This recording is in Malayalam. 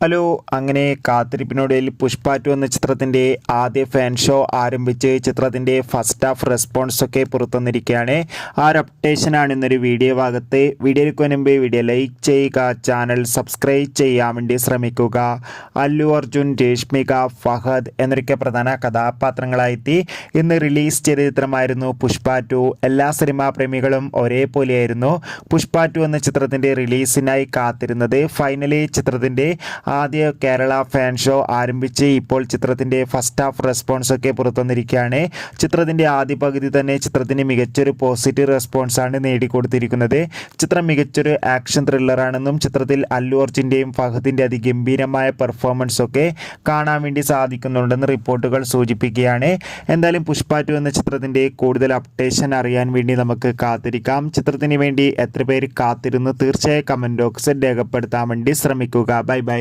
ഹലോ, അങ്ങനെ കാത്തിരിപ്പിനൊടുവിൽ പുഷ്പ 2 എന്ന ചിത്രത്തിൻ്റെ ആദ്യ ഫാൻ ഷോ ആരംഭിച്ച് ചിത്രത്തിൻ്റെ ഫസ്റ്റ് ഹാഫ് റെസ്പോൺസൊക്കെ പുറത്തുവന്നിരിക്കുകയാണ്. ആ ഒരു അപ്ഡേഷനാണ് ഇന്നൊരു വീഡിയോ ഭാഗത്ത്. വീഡിയോയ്ക്ക് മുൻപ് വീഡിയോ ലൈക്ക് ചെയ്യുക, ചാനൽ സബ്സ്ക്രൈബ് ചെയ്യാൻ വേണ്ടി ശ്രമിക്കുക. അല്ലു അർജുൻ, രശ്മിക, ഫഹദ് എന്നൊക്കെ പ്രധാന കഥാപാത്രങ്ങളായെത്തി ഇന്ന് റിലീസ് ചെയ്ത ചിത്രമായിരുന്നു പുഷ്പ 2. എല്ലാ സിനിമാ പ്രേമികളും ഒരേപോലെയായിരുന്നു പുഷ്പ 2 എന്ന ചിത്രത്തിൻ്റെ റിലീസിനായി കാത്തിരുന്നത്. ഫൈനലി ചിത്രത്തിൻ്റെ ആദ്യ കേരള ഫാൻ ഷോ ആരംഭിച്ച് ഇപ്പോൾ ചിത്രത്തിൻ്റെ ഫസ്റ്റ് ഹാഫ് റെസ്പോൺസ് ഒക്കെ പുറത്തുവന്നിരിക്കുകയാണ്. ചിത്രത്തിൻ്റെ ആദ്യ പകുതി തന്നെ ചിത്രത്തിന് മികച്ചൊരു പോസിറ്റീവ് റെസ്പോൺസാണ് നേടിക്കൊടുത്തിരിക്കുന്നത്. ചിത്രം മികച്ചൊരു ആക്ഷൻ ത്രില്ലറാണെന്നും ചിത്രത്തിൽ അല്ലു അർജുൻ്റെയും ഫഹദിൻ്റെ അതിഗംഭീരമായ പെർഫോമൻസ് ഒക്കെ കാണാൻ വേണ്ടി സാധിക്കുന്നുണ്ടെന്ന് റിപ്പോർട്ടുകൾ സൂചിപ്പിക്കുകയാണ്. എന്തായാലും പുഷ്പ 2 എന്ന ചിത്രത്തിൻ്റെ കൂടുതൽ അപ്ഡേഷൻ അറിയാൻ വേണ്ടി നമുക്ക് കാത്തിരിക്കാം. ചിത്രത്തിന് വേണ്ടി എത്ര പേര് കാത്തിരുന്നു തീർച്ചയായും കമൻറ്റ് ബോക്സിൽ രേഖപ്പെടുത്താൻ വേണ്ടി ശ്രമിക്കുക. Bye bye.